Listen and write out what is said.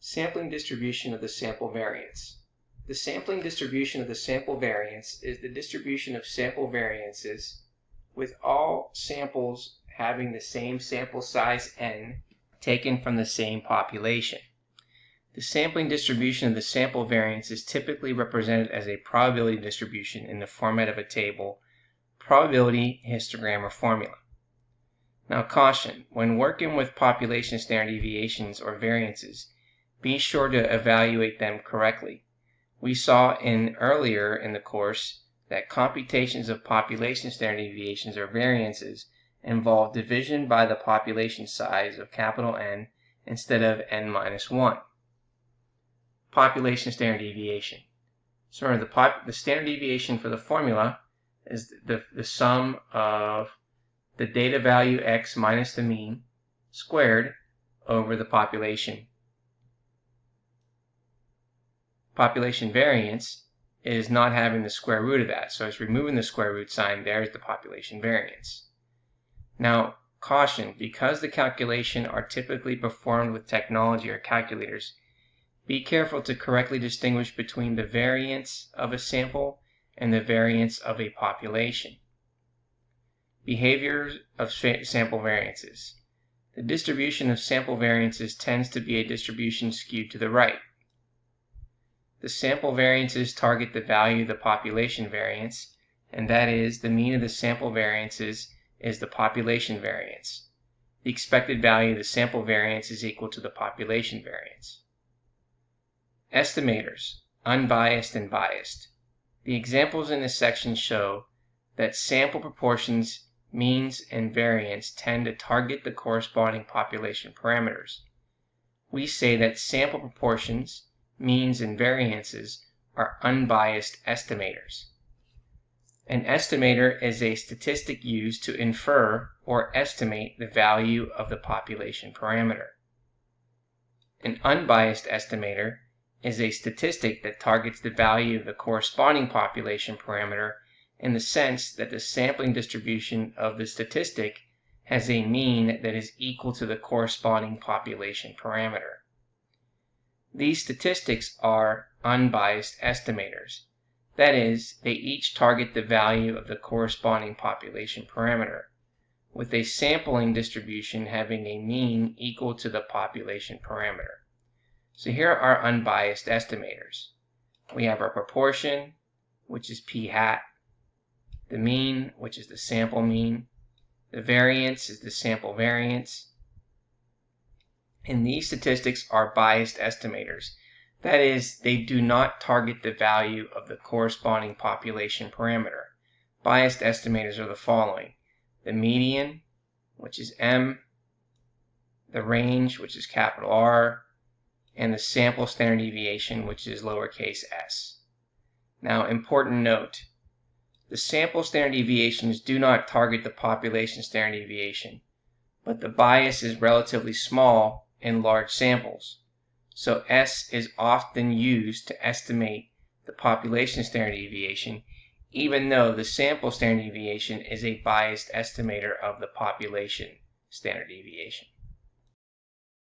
Sampling distribution of the sample variance. The sampling distribution of the sample variance is the distribution of sample variances with all samples having the same sample size n taken from the same population. The sampling distribution of the sample variance is typically represented as a probability distribution in the format of a table, probability histogram, or formula. Now caution, when working with population standard deviations or variances, be sure to evaluate them correctly. We saw earlier in the course that computations of population standard deviations or variances involve division by the population size of capital N instead of n-1. Population standard deviation. So remember, the standard deviation for the formula is the sum of the data value x minus the mean squared over the population. Population variance is not having the square root of that, so it's removing the square root sign. There's the population variance. Now caution, because the calculations are typically performed with technology or calculators, be careful to correctly distinguish between the variance of a sample and the variance of a population. Behaviors of sample variances. The distribution of sample variances tends to be a distribution skewed to the right. The sample variances target the value of the population variance, and that is, the mean of the sample variances is the population variance. The expected value of the sample variance is equal to the population variance. Estimators, unbiased and biased. The examples in this section show that sample proportions, means, and variance tend to target the corresponding population parameters. We say that sample proportions, means, and variances are unbiased estimators. An estimator is a statistic used to infer or estimate the value of the population parameter. An unbiased estimator is a statistic that targets the value of the corresponding population parameter in the sense that the sampling distribution of the statistic has a mean that is equal to the corresponding population parameter. These statistics are unbiased estimators. That is, they each target the value of the corresponding population parameter, with a sampling distribution having a mean equal to the population parameter. So here are unbiased estimators. We have our proportion, which is p hat, the mean, which is the sample mean, the variance is the sample variance, and these statistics are biased estimators. That is, they do not target the value of the corresponding population parameter. Biased estimators are the following: the median, which is m, the range, which is capital R, and the sample standard deviation, which is lowercase s. Now, important note, the sample standard deviations do not target the population standard deviation, but the bias is relatively small in large samples. So S is often used to estimate the population standard deviation, even though the sample standard deviation is a biased estimator of the population standard deviation.